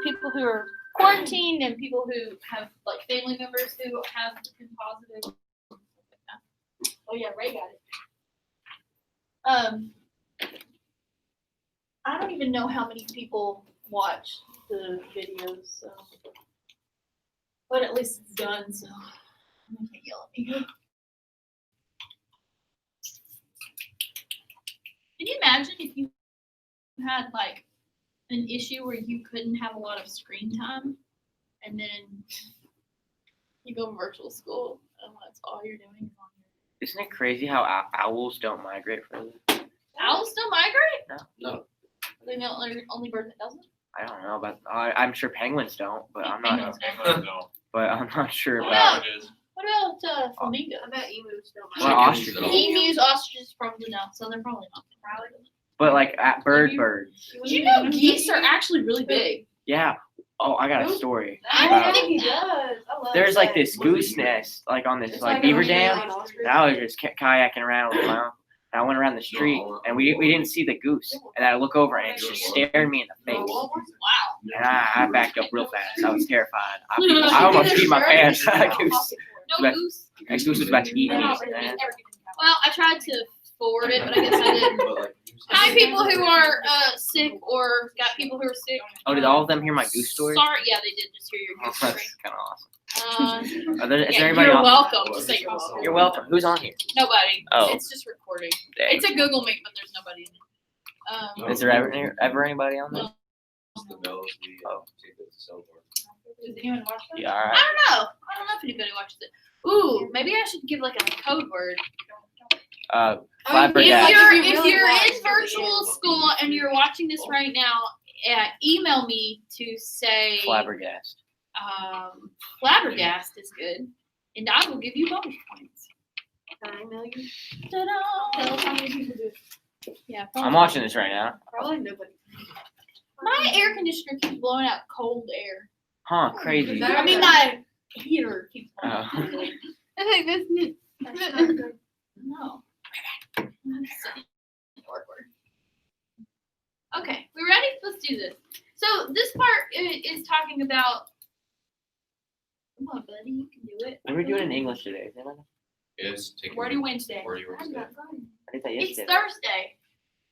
people who are quarantined and people who have like family members who have been positive. Oh yeah, Ray got it. I don't even know how many people watch the videos, so. But at least it's done, so you can't yell at me. Can you imagine if you had like an issue where you couldn't have a lot of screen time, and then you go to virtual school and that's all you're doing? Isn't it crazy how owls don't migrate for this? Owls still migrate? No. Are they the only bird that doesn't? I don't know, but I'm sure penguins don't. But I'm not. Penguins don't. But I'm not sure What about. about flamingos? I bet emus don't Well, mind. ostriches. Emus, ostriches, probably not. So they're probably not. But like birds. Did you know geese are actually really big? Yeah. Oh, I got a story. I about- think He does. I love There's like that. this goose nest, like on this It's like a beaver really dam. like ostrich. And I was just kayaking around with my uncle. And I went around the street, and we didn't see the goose. And I look over, and it's just staring me in the face. Wow. And I backed up real fast. I was terrified. I almost peed my pants. That goose, No goose. that goose was about to eat me. Well, I tried to forward it, but I guess I didn't. Hi, people who are sick or got people who are sick. Oh, did all of them hear my goose story? Sorry, yeah, they did just hear your Oh, goose story. that's kind of awesome. Uh, Is there yeah, anybody you're on? welcome. Just say you're welcome. You're welcome. Who's on here? Nobody. Oh. It's just recording. Dang. It's a Google Meet, but there's nobody in it. Is there ever anybody on there? The bells we take it to cell phone. Does anyone watch that? Yeah, all I right. don't know. I don't know if anybody watches it. Ooh, maybe I should give like a code word. Flabbergasted. If you're in virtual school and you're watching this right now, email me to say Flabbergasted. flabbergast is good, and I will give you bonus points. Can I email you? Ta-da! Tell us how many people do it. Yeah, I'm watching this right now. Probably nobody. My air conditioner keeps blowing out cold air. Huh? Crazy. That- I mean, my heater keeps blowing out Oh. cold air. I think that's not good. No. Okay, we ready? Let's do this. So this part is talking about. Come on, buddy, you can do it. What are we doing in English today? Is anybody? It's taking. Wordy Wednesday. Wordy Wednesday. I did that It's yesterday. Thursday.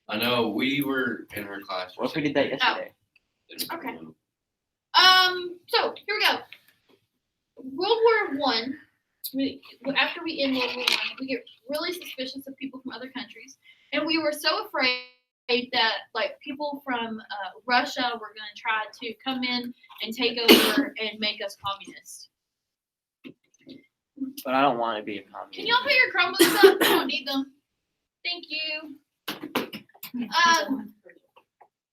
I know we were in her class. What if we did that yesterday? Okay. So here we go. World War One. After we end World War One, we get really suspicious of people from other countries, and we were so afraid that like people from Russia were going to try to come in and take over and make us communists. But I don't want to be a communist. Can y'all put your Chromebooks up? I don't need them. Thank you.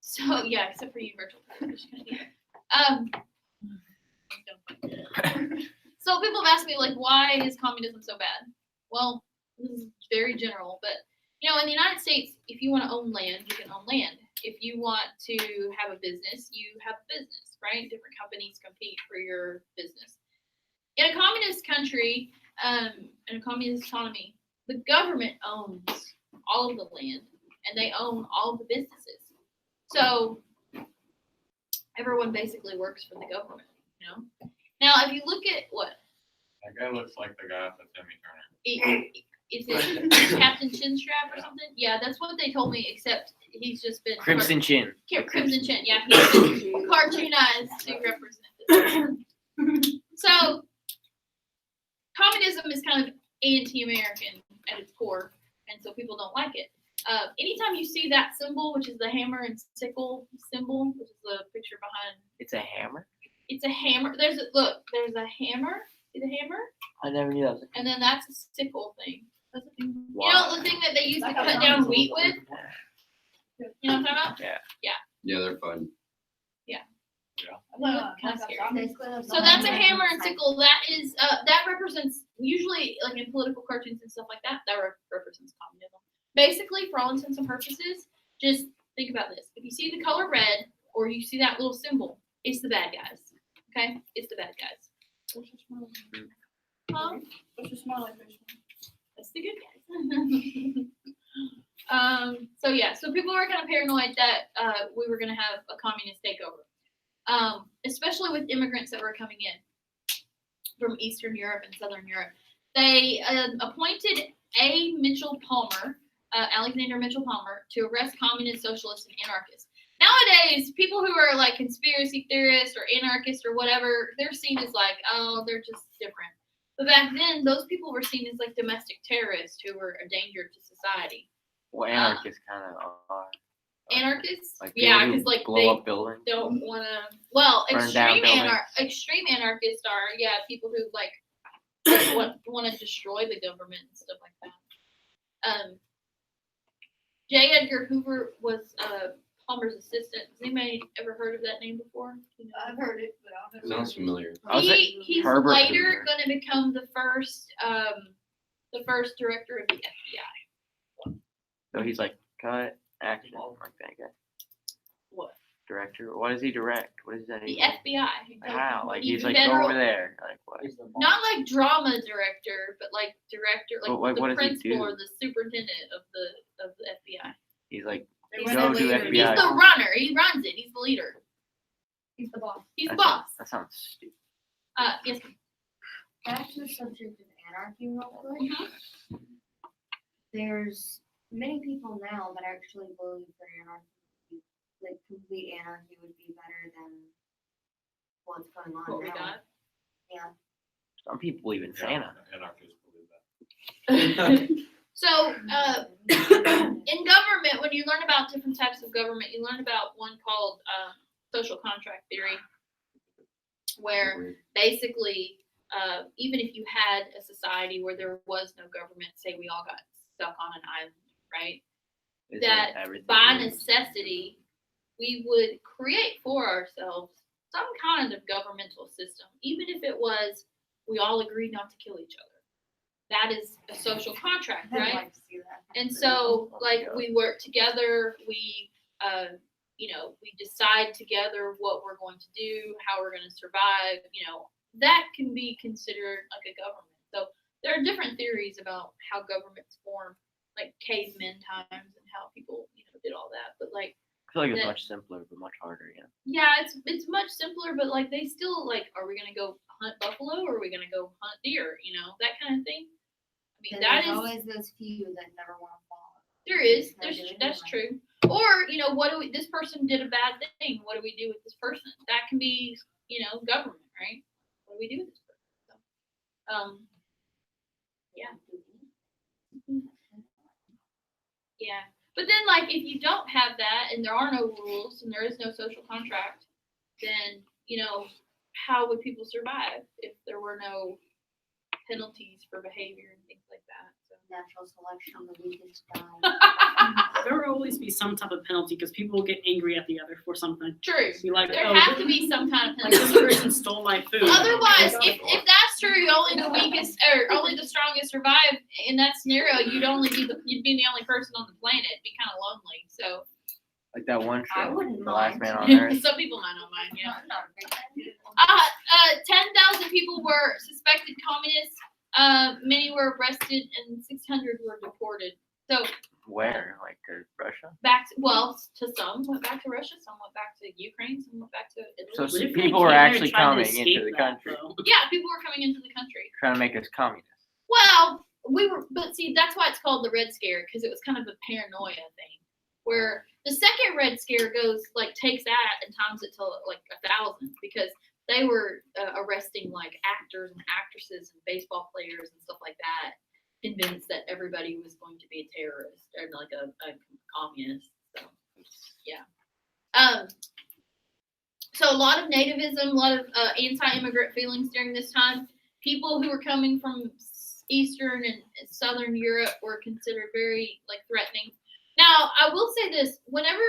So yeah, except for you, virtual. So people have asked me like, why is communism so bad? Well, this is very general, but you know, in the United States, if you want to own land, you can own land. If you want to have a business, you have a business, right? Different companies compete for your business. In a communist country, in a communist economy, the government owns all of the land and they own all of the businesses. So everyone basically works for the government, you know? Now, if you look at what? That guy looks like the guy off of Timmy Turner. Is it Captain Chinstrap or something? Yeah, that's what they told me, except he's just been Crimson Chin. Crimson Chin, yeah, he's been cartoonized to represent it. So, communism is kind of anti-American at its core, and so people don't like it. Anytime you see that symbol, which is the hammer and sickle symbol, which is the picture behind, It's a hammer? it's a hammer. There's a hammer. See the hammer? I never knew that was And then that's a sickle thing. That's a thing. Wow. You know the thing that they used to cut down wheat with? You know what I'm talking about? Yeah, they're fun. Kind of scary. So that's a hammer and sickle. That is that represents usually like in political cartoons and stuff like that. That represents communism. Basically, for all intents and purposes, just think about this. If you see the color red or you see that little symbol, it's the bad guys. Okay, it's the bad guys. What's your smile? Huh? What's your smile like? That's the good guys. So yeah, so people were kind of paranoid that we were going to have a communist takeover, especially with immigrants that were coming in from Eastern Europe and Southern Europe. They appointed Alexander Mitchell Palmer, to arrest communists, socialists, and anarchists. Nowadays, people who are like conspiracy theorists or anarchists or whatever, they're seen as like, oh, they're just different. But back then, those people were seen as like domestic terrorists who were a danger to society. Well, anarchists kind of are. Anarchists? Like Yeah, people who because like blow they up buildings. don't want to. Well, Burn down extreme anarchists are people who like want to destroy the government and stuff like that. J. Edgar Hoover was Palmer's assistant. Has anybody ever heard of that name before? You know? I've heard it, but I've never. Sounds familiar. He's Herbert later Hoover. going to become the first director of the FBI. So he's like, cut, action, like that guy. What? Director. What does he direct? What is that? The even? FBI. How? Like He's he's like, go federal- over there. Like what? Not like drama director, but like director, like But what the does he principal do? or the superintendent of the FBI. He's like, He's go the do leader. FBI. He's the runner. He runs it. He's the leader. He's the boss. He's the That boss. That sounds stupid. Yes. Back to the subject of anarchy real quick. Mhm. There's many people now that actually believe that anarchy, like complete anarchy, would be better than what's going on What we now. got. Yeah. Some people believe in Santa. Anarchists believe that. So, in government, when you learn about different types of government, you learn about one called social contract theory, where basically, even if you had a society where there was no government, say we all got stuck on an island, right? Is That it everything by is- necessity, we would create for ourselves some kind of governmental system, even if it was we all agreed not to kill each other. That is a social contract, I'd right? like to see that. And so, like, we work together, we decide together what we're going to do, how we're going to survive, that can be considered like a government. So there are different theories about how governments form, like cavemen times and how people, did all that. But like, I feel like it's that- much simpler, but much harder. Yeah. yeah, it's much simpler, but like they still like, are we gonna go hunt buffalo or are we gonna go hunt deer? That kind of thing. I mean, And that there's is always those few that never want to follow. there is They're there's doing that's anyway. true. Or what do we? This person did a bad thing. What do we do with this person? That can be government, right? What do we do with this person? So, yeah. Yeah. But then, like, if you don't have that and there are no rules and there is no social contract, then, how would people survive if there were no penalties for behavior and things like that? So. Natural selection, the weakest die. There will always be some type of penalty because people will get angry at the other for something. True. Be like, There oh, have to be some kind of like this penalty. person stole my food. Otherwise, if that's true, only the weakest or only the strongest survive. In that scenario, you'd be the only person on the planet. It'd be kind of lonely. So Like that one I show, wouldn't The Last mind. Man on Earth. some people might not mind. Yeah. I'm not a big fan. 10,000 people were suspected communists. Many were arrested and 600 were deported. So Where? Like Russia? to some went back to Russia, some went back to Ukraine, some went back to Italy. So What if people they were came here actually trying to coming escape into the that, country, though? Yeah, people were coming into the country. trying to make us communists. Well, but see, that's why it's called the Red Scare, because it was kind of a paranoia thing. Where the second Red Scare takes that and times it to like 1,000, because they were arresting like actors and actresses and baseball players and stuff like that, convinced that everybody was going to be a terrorist or like a communist. So yeah. So a lot of nativism, a lot of anti-immigrant feelings during this time. People who were coming from Eastern and Southern Europe were considered very threatening. Now, I will say this, whenever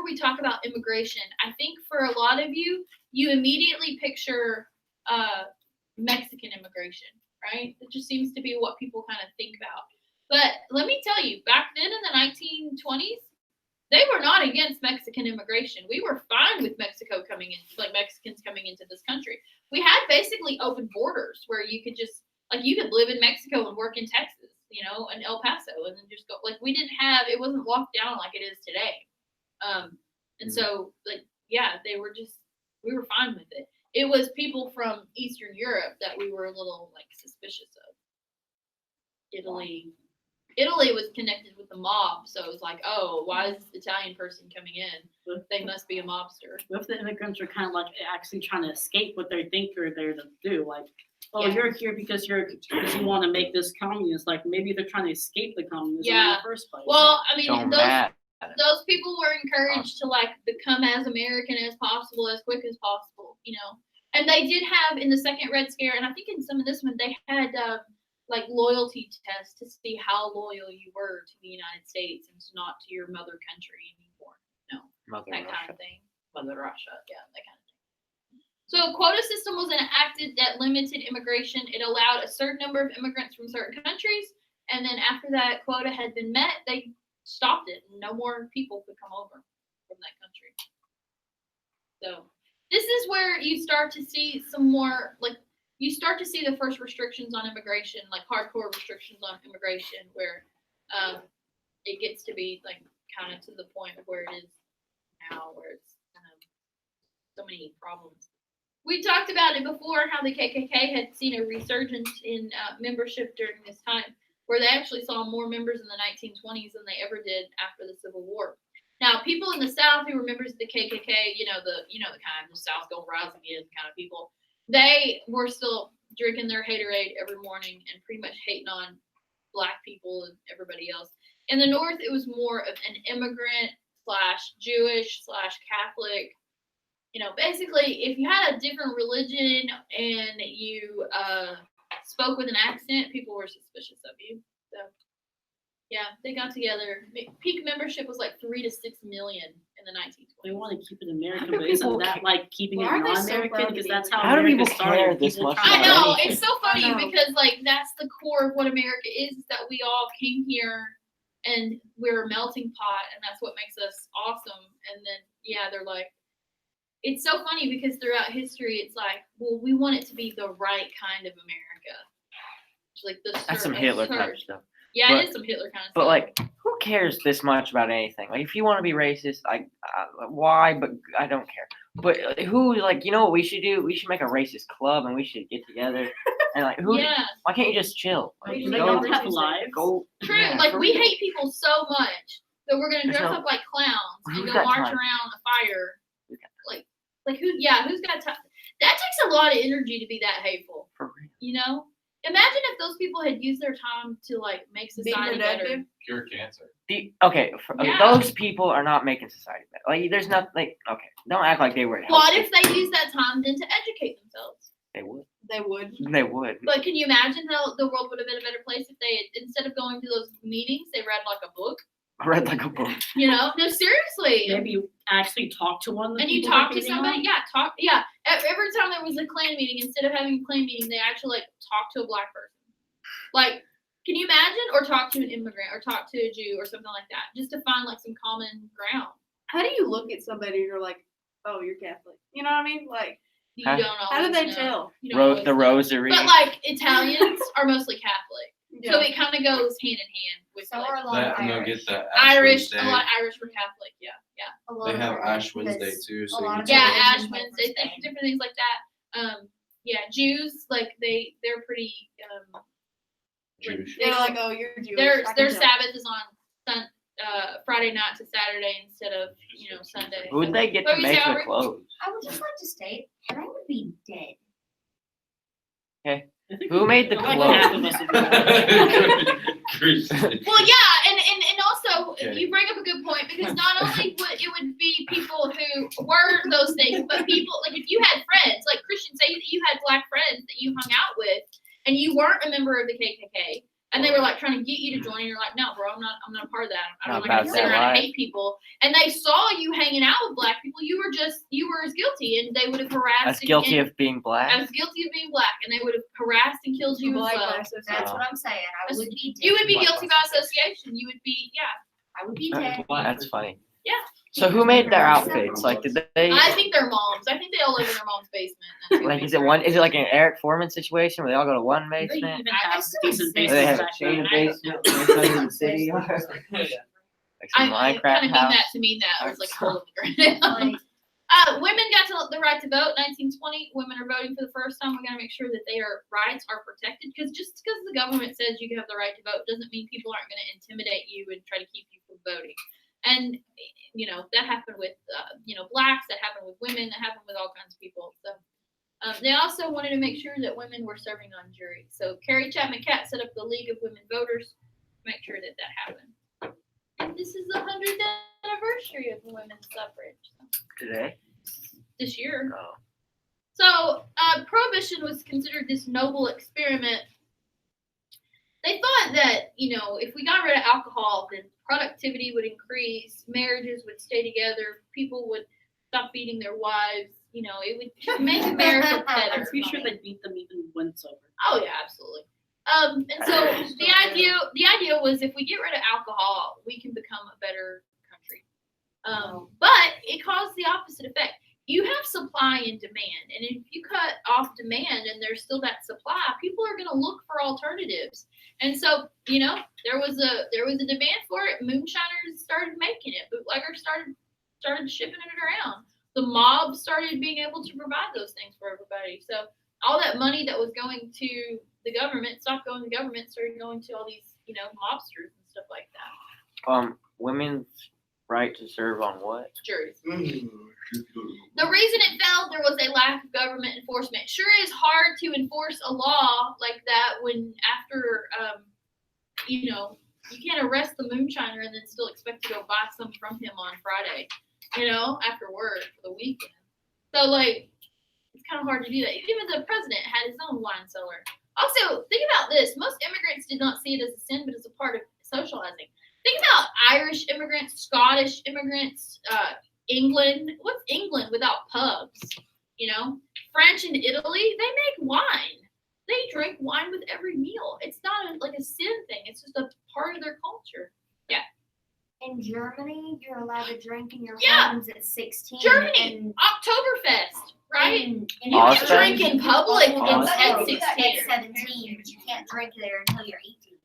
we talk about immigration, I think for a lot of you immediately picture Mexican immigration, right? It just seems to be what people kind of think about. But let me tell you, back then in the 1920s, they were not against Mexican immigration. We were fine with Mexico coming in, Mexicans coming into this country. We had basically open borders where you could just, you could live in Mexico and work in Texas. and El Paso, and then just go. Like we didn't have, it wasn't locked down like it is today. And so like, yeah, we were fine with it. It was people from Eastern Europe that we were a little like suspicious of. Italy was connected with the mob, so it was like, oh, why is this Italian person coming in? They must be a mobster. What if the immigrants are kind of like actually trying to escape what they think they're there to do? Like, oh, Yeah. you're here because you want to make this communist. Like maybe they're trying to escape the communism in Yeah. the first place. Well, I mean, Don't those matter. those people were encouraged to like become as American as possible, as quick as possible, And they did have in the second Red Scare, and I think in some of this one they had like loyalty tests to see how loyal you were to the United States and not to your mother country anymore. Mother That kind Russia. of thing. Mother Russia, yeah, that kind of thing. So a quota system was enacted that limited immigration. It allowed a certain number of immigrants from certain countries, and then after that quota had been met, they stopped it. No more people could come over from that country. So this is where you start to see some more, like, you start to see the first restrictions on immigration, like hardcore restrictions on immigration, where it gets to be like kind of to the point of where it is now, where it's so many problems. We talked about it before, how the KKK had seen a resurgence in membership during this time, where they actually saw more members in the 1920s than they ever did after the Civil War. Now, people in the South who were members of the KKK, the kind of the South gonna rise again kind of people, they were still drinking their haterade every morning and pretty much hating on Black people and everybody else. In the North, it was more of an immigrant / Jewish / Catholic. Basically, if you had a different religion and you spoke with an accent, people were suspicious of you. So, yeah, they got together. Peak membership was like 3 to 6 million in the 1920s. They want to keep it American, do but isn't people that like keeping Why it are they so non-American? proud to Because be that's how How do America people care started. this People much trying I to- know, anything. it's so funny I know. because like that's the core of what America is that we all came here and we're a melting pot and that's what makes us awesome. And then they're like, it's so funny because throughout history it's like, well, we want it to be the right kind of America. It's like the That's some Hitler type stuff. Yeah, but- it is some Hitler kind of But stuff. like, who cares this much about anything? Like, if you want to be racist, why? But I don't care. But who, like, you know what we should do? We should make a racist club and we should get together and like, yeah, why can't you just chill? Like, They go, don't have lives. go. true. yeah, like for we real. hate people so much that we're gonna There's dress no- up like clowns and Who's go got march time? around a fire. Who's got Like who's got time? That takes a lot of energy to be that hateful. For real. Imagine if those people had used their time to like make society better. productive? Cure cancer. Yeah. Those people are not making society better. Like, there's nothing. Like, okay, don't act like they were. What helpful. if they used that time then to educate themselves? They would? They would. They would. But can you imagine how the world would have been a better place if they had, instead of going to those meetings, they read like a book? I read like a book. No, seriously. Maybe you actually talk to one of the And you people talk they're to meeting somebody, on. Every time there was a Klan meeting, instead of having a Klan meeting, they actually like talk to a Black person. Like, can you imagine? Or talk to an immigrant, or talk to a Jew, or something like that, just to find like some common ground. How do you look at somebody and you're like, oh, you're Catholic? You know what I mean? Like, You Huh? don't always how do they know. tell? You don't always The know. rosary. But like Italians are mostly Catholic, Yeah. so it kind of goes hand in hand with So like, are a lot of That and they'll Irish. get the Irish. Wednesday. A lot of Irish were Catholic. Yeah. A lot They of have Irish, Ash Wednesday because too, so a you lot can of tell. Yeah, Irish Ash and Wednesday, Spain. different things like that. Jews like they're pretty. Jewish. They're like, oh, you're Jewish. Their I can tell. Sabbath is on Friday night to Saturday instead of Sunday. Who'd they get What to were you make saying, the Aubrey? clothes? I would just like to state that I would be dead. I think Who made the like clothes? half of us would be like, Well, yeah, and also Okay. you bring up a good point because not only would it would be people who were those things, but people like if you had friends like Christian, say that you had Black friends that you hung out with, and you weren't a member of the KKK, and they were like trying to get you to join, and you're like, no, bro, I'm not a part of that. I'm Not not gonna about sit that around and life. hate people. And they saw you hanging out with Black people, you were as guilty, and they would have harassed. As guilty and, of being Black? as guilty of being Black, and they would have harassed and killed you as Black well. by association. That's what I'm saying. I would be dead. You would be guilty by association. You would be, yeah. I would be dead. That's funny. So who made their outfits? Like, did they? I think they're moms. I think they all live in their mom's basement. That's who Like, makes is it one? Is it like an Eric Foreman situation where they all go to one They basement? even I have still decent say Or they have a basements back chain then. I don't basement know. or something in the city? Like some I Minecraft kind of mean house. that to mean that, or it's like hole in the ground. Women got the right to vote. 1920, women are voting for the first time. We got to make sure that their rights are protected. Because just because the government says you have the right to vote doesn't mean people aren't going to intimidate you and try to keep you from voting. And that happened with blacks. That happened with women. That happened with all kinds of people. So they also wanted to make sure that women were serving on juries. So Carrie Chapman Catt set up the League of Women Voters to make sure that happened. And this is the 100th anniversary of women's suffrage. Today? This year. Oh. So, Prohibition was considered this noble experiment. They thought that, if we got rid of alcohol, then productivity would increase, marriages would stay together, people would stop beating their wives, it would make America better. I'm pretty sure they beat them even when sober. Oh yeah, absolutely. And so the idea was if we get rid of alcohol, we can become a better country. But it caused the opposite effect. You have supply and demand, and if you cut off demand and there's still that supply, people are going to look for alternatives. And so, there was a demand for it. Moonshiners started making it. Bootleggers started shipping it around. The mob started being able to provide those things for everybody. So all that money that was going to the government stopped going to the government, started going to all these, mobsters and stuff like that. Women's right to serve on what? Juries. The reason it fell, there was a lack of government enforcement. Sure is hard to enforce a law like that when after, you can't arrest the moonshiner and then still expect to go buy some from him on Friday, after work for the weekend. So, it's kind of hard to do that. Even the president had his own wine cellar. Also, think about this. Most immigrants did not see it as a sin, but as a part of socializing. Think about Irish immigrants, Scottish immigrants, England. What's England without pubs? French and Italy, they make wine. They drink wine with every meal. It's not a sin thing. It's just a part of their culture. Yeah. In Germany, you're allowed to drink in your Yeah. homes at 16. Germany, And Oktoberfest, right? in You can Austria? drink in public Austria? at At 16. 17, but you can't drink there until you're 18.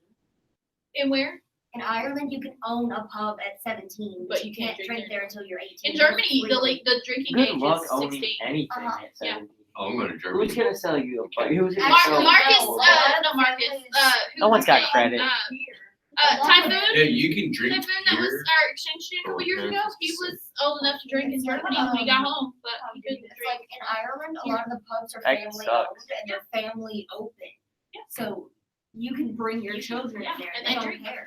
And where? In Ireland, you can own a pub at 17, But you can't drink drink there until you're 18. In Germany, Legally. the drinking Good age luck is owning 16. anything Uh-huh. at 17. Oh, I'm going to Germany. Who's gonna sell you a bike? Who's gonna Marcus, sell you not Marcus. Who No one's was got it? credit. Typhoon. Yeah, you can drink Typhoon that was beer. our exchange student a couple years ago. He was old enough to drink in Germany when he got home, but he couldn't It's drink. like in Ireland, a lot of the pubs are That family sucks. owned and they're family open. Yeah. So you can bring your children Yeah, in there and and they they don't drink. care.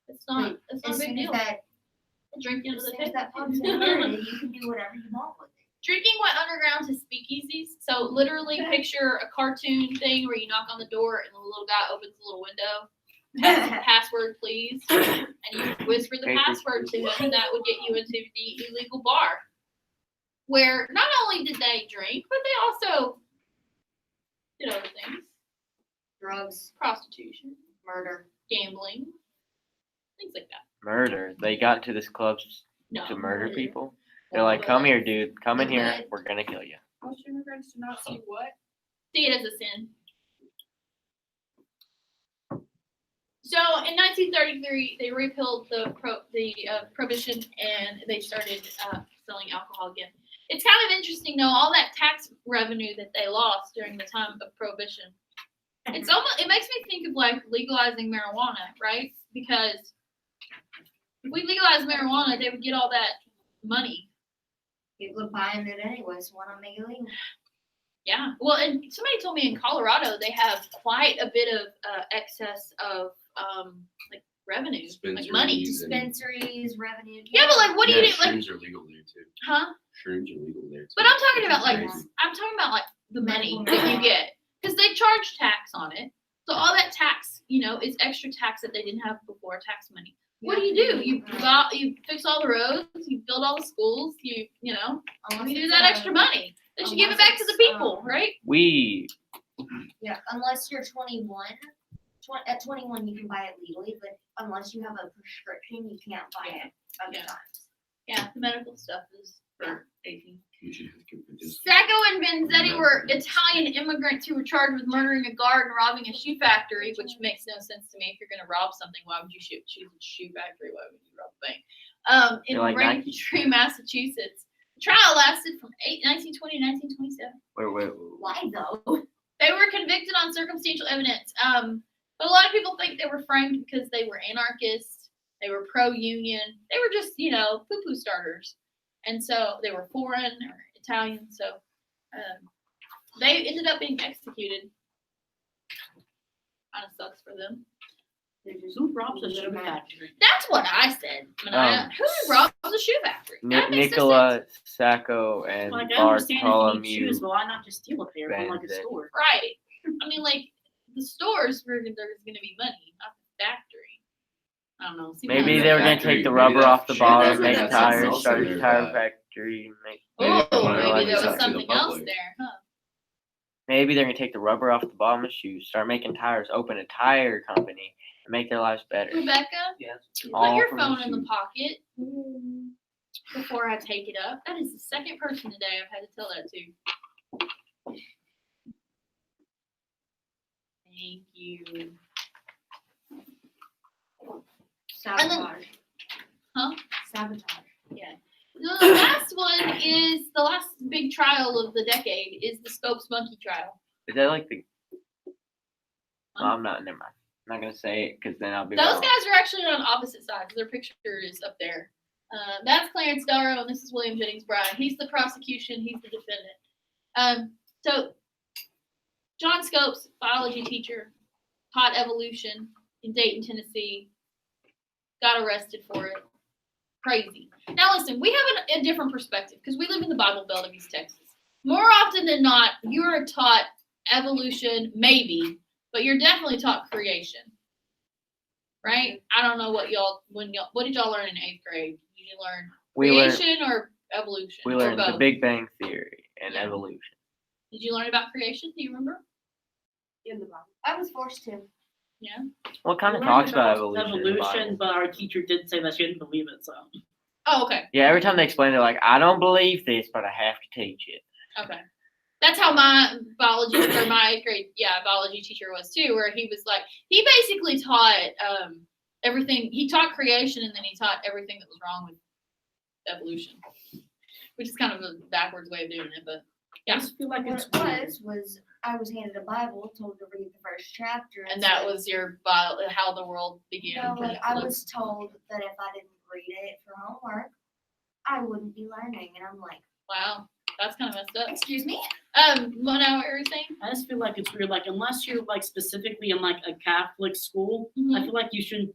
It's not a As big soon as deal. that, Drinking as under the soon as table. that pub's inherited, you can do whatever you want with it. Drinking went underground to speakeasies. So literally picture a cartoon thing where you knock on the door and the little guy opens the little window. Password, please. And you whisper the password to him, and that would get you into the illegal bar. Where not only did they drink, but they also did other things. Drugs, Prostitution, murder. gambling, things like that. Murder. They got into this club No. to murder people. They're like, come here, dude. Come in here. We're gonna kill you. Most immigrants do not see what? See it as a sin. So in 1933, they repealed the prohibition and they started selling alcohol again. It's kind of interesting though, all that tax revenue that they lost during the time of prohibition. It makes me think of like legalizing marijuana, right? Because if we legalized marijuana, they would get all that money. People are buying it anyway, so why not make it legal? Yeah. Well, and somebody told me in Colorado they have quite a bit of excess of like revenue, like money. Dispensaries and- Dispensaries, revenue. Yeah, but like, what do you do? Like, Shrooms are legal there too. huh? Shrooms are legal there too. But I'm talking about like, Crazy. the money that you get because they charge tax on it. So all that tax, is extra tax that they didn't have before, tax money. What do? You fix all the roads, you build all the schools, you do that extra money. They should give it back to the people, right? We Yeah, unless you're 21. At 21, you can buy it legally, but unless you have a prescription, you can't buy it other Yeah. times. Yeah, the medical stuff is for 18. We should have given this- Sacco and Vanzetti were Italian immigrants who were charged with murdering a guard and robbing a shoe factory, which makes no sense to me. If you're going to rob something, why would you choose a shoe factory? Why would you rob a bank? In They're like Nike. Braintree, Massachusetts. The trial lasted from 1920 to 1927. Wait. Why though? They were convicted on circumstantial evidence. But a lot of people think they were framed because they were anarchists, they were pro-union, they were just, poo-poo starters. And so they were foreign or Italian, so they ended up being executed. Kind of sucks for them. Who robs a shoe factory? That's what I said. Who robs a shoe factory? That makes no Nicola sense. Sacco and Like, I understand if you need Bartholomew. shoes, but why not just steal a pair from like a Bandit. store? Right. I mean, like, the stores where there's going to be money, not the factory. I don't know. Seems Maybe like- they were gonna Factory, take the maybe rubber that off the shoe bottom, factory, make that's tires, also start a their tire bad. factory, make. Maybe Oh, they wanna maybe release there that was to the something else public. there, huh? Maybe they're gonna take the rubber off the bottom of shoes, start making tires, open a tire company, and make their lives better. Rebecca, Yes. put All your from phone the in the shoes. pocket before I take it up. That is the second person today I've had to tell that to. Thank you. Sabotage. Huh? Sabotage. Yeah. The last one is the last big trial of the decade is the Scopes monkey trial. Is that like the? No, I'm not. Never mind. I'm not gonna say it because then I'll be Those wrong. guys are actually on opposite sides. Their picture is up there. That's Clarence Darrow, and this is William Jennings Bryan. He's the prosecution. He's the defendant. So John Scopes, biology teacher, taught evolution in Dayton, Tennessee. Got arrested for it. Crazy. Now listen, we have a different perspective because we live in the Bible Belt of East Texas. More often than not, you are taught evolution, maybe, but you're definitely taught creation. Right? I don't know what what did y'all learn in 8th grade? Did you learn We learned. creation or evolution? We or learned the both? Big Bang Theory and Yeah. evolution. Did you learn about creation? Do you remember? In the Bible. I was forced to. Yeah. What kind We of learned talks about evolution? in the Bible? but our teacher did say that she didn't believe it, so. Oh, okay. Yeah, every time they explain it, like I don't believe this, but I have to teach it. Okay. That's how my biology or my 8th grade, biology teacher was too, where he was like, he basically taught everything. He taught creation and then he taught everything that was wrong with evolution, which is kind of a backwards way of doing it, but I yeah. just feel like What it's it weird. was I was handed a Bible, told to read the first chapter. And that said, was your how the world began. No, from like I the- was told that if I didn't read it for homework, I wouldn't be learning. And I'm like, Wow, that's kind of messed up. excuse me? What now? What were you saying? I just feel like it's weird. Like, unless you're like specifically in like a Catholic school, I Mhm. feel like you shouldn't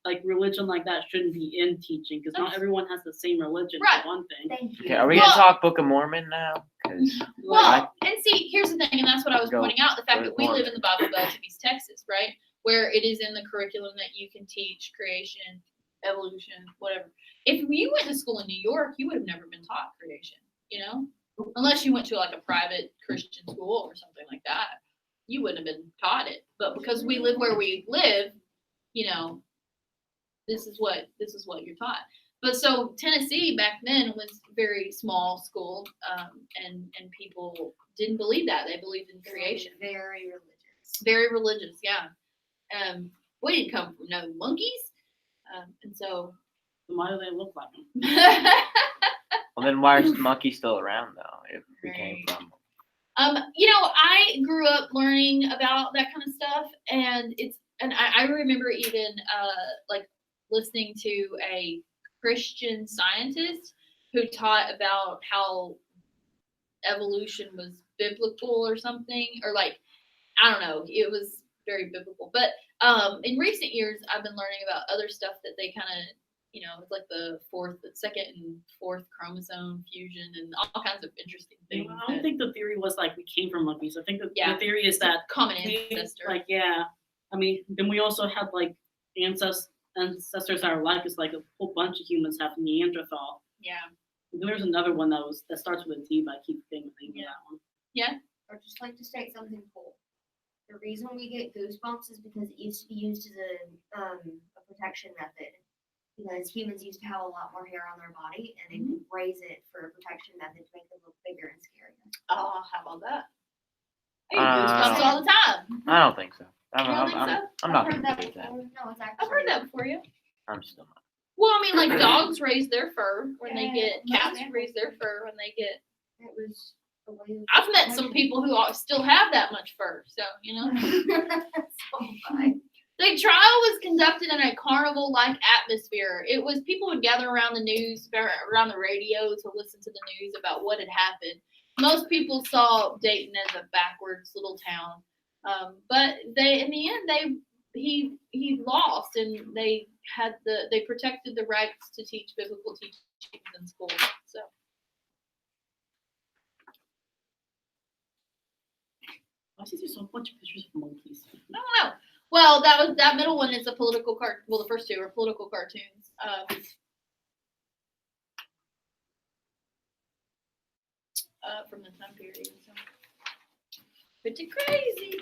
like religion like that shouldn't be in teaching because not That's- everyone has the same religion. Right. For one thing. Thank you. Okay, are we Well- gonna talk Book of Mormon now? 'Cause Well, and see, here's the thing, and that's what I was Go- pointing out: the fact go that we Mormon. live in the Bible Belt of East Texas, right, where it is in the curriculum that you can teach creation, evolution, whatever. If you went to school in New York, you would have never been taught creation, unless you went to like a private Christian school or something like that. You wouldn't have been taught it. But because we live where we live, this is what you're taught. But so Tennessee back then was a very small school, and people didn't believe that. They believed in creation. Very religious. Very religious, yeah. We didn't come from no monkeys, and so. Why do they look like them? well, then why is the monkey still around though? If we came Right. from. I grew up learning about that kind of stuff, and I remember even like listening to a Christian scientist who taught about how evolution was biblical or something, or like I don't know, it was very biblical. But in recent years, I've been learning about other stuff that they kind of, it's like the second and fourth chromosome fusion and all kinds of interesting things. I don't think the theory was like we came from monkeys. I think the theory is that common we, ancestor. like I mean, then we also had like ancestors that are like us. Like a whole bunch of humans have Neanderthal. Yeah. And then there's another one that starts with a T, but I keep thinking of that one. I'd just like to state something cool. The reason we get goosebumps is because it used to be used as a protection method. because humans used to have a lot more hair on their body, and they would raise it for a protection method to make them look bigger and scarier. Oh, how about that? I Uh, get goosebumps all the time. I don't think so. You don't think so? I'm not I've heard gonna that believe that. before. No, it's actually. I've heard that before you. I'm still not. Well, I mean, like dogs raise their fur when they get Yeah, cats most raise their fur when they get. It was a way of I've met some people who still have that much fur, so you know. so fine. The trial was conducted in a carnival-like atmosphere. It was people would gather around the news, around the radio to listen to the news about what had happened. Most people saw Dayton as a backwards little town, but in the end, he lost, and they protected the rights to teach biblical teachings in schools. So. I see there's a bunch of pictures of monkeys. I don't know. Well, that middle one is a political well, the first two are political cartoons. From the time period. So. Pretty crazy.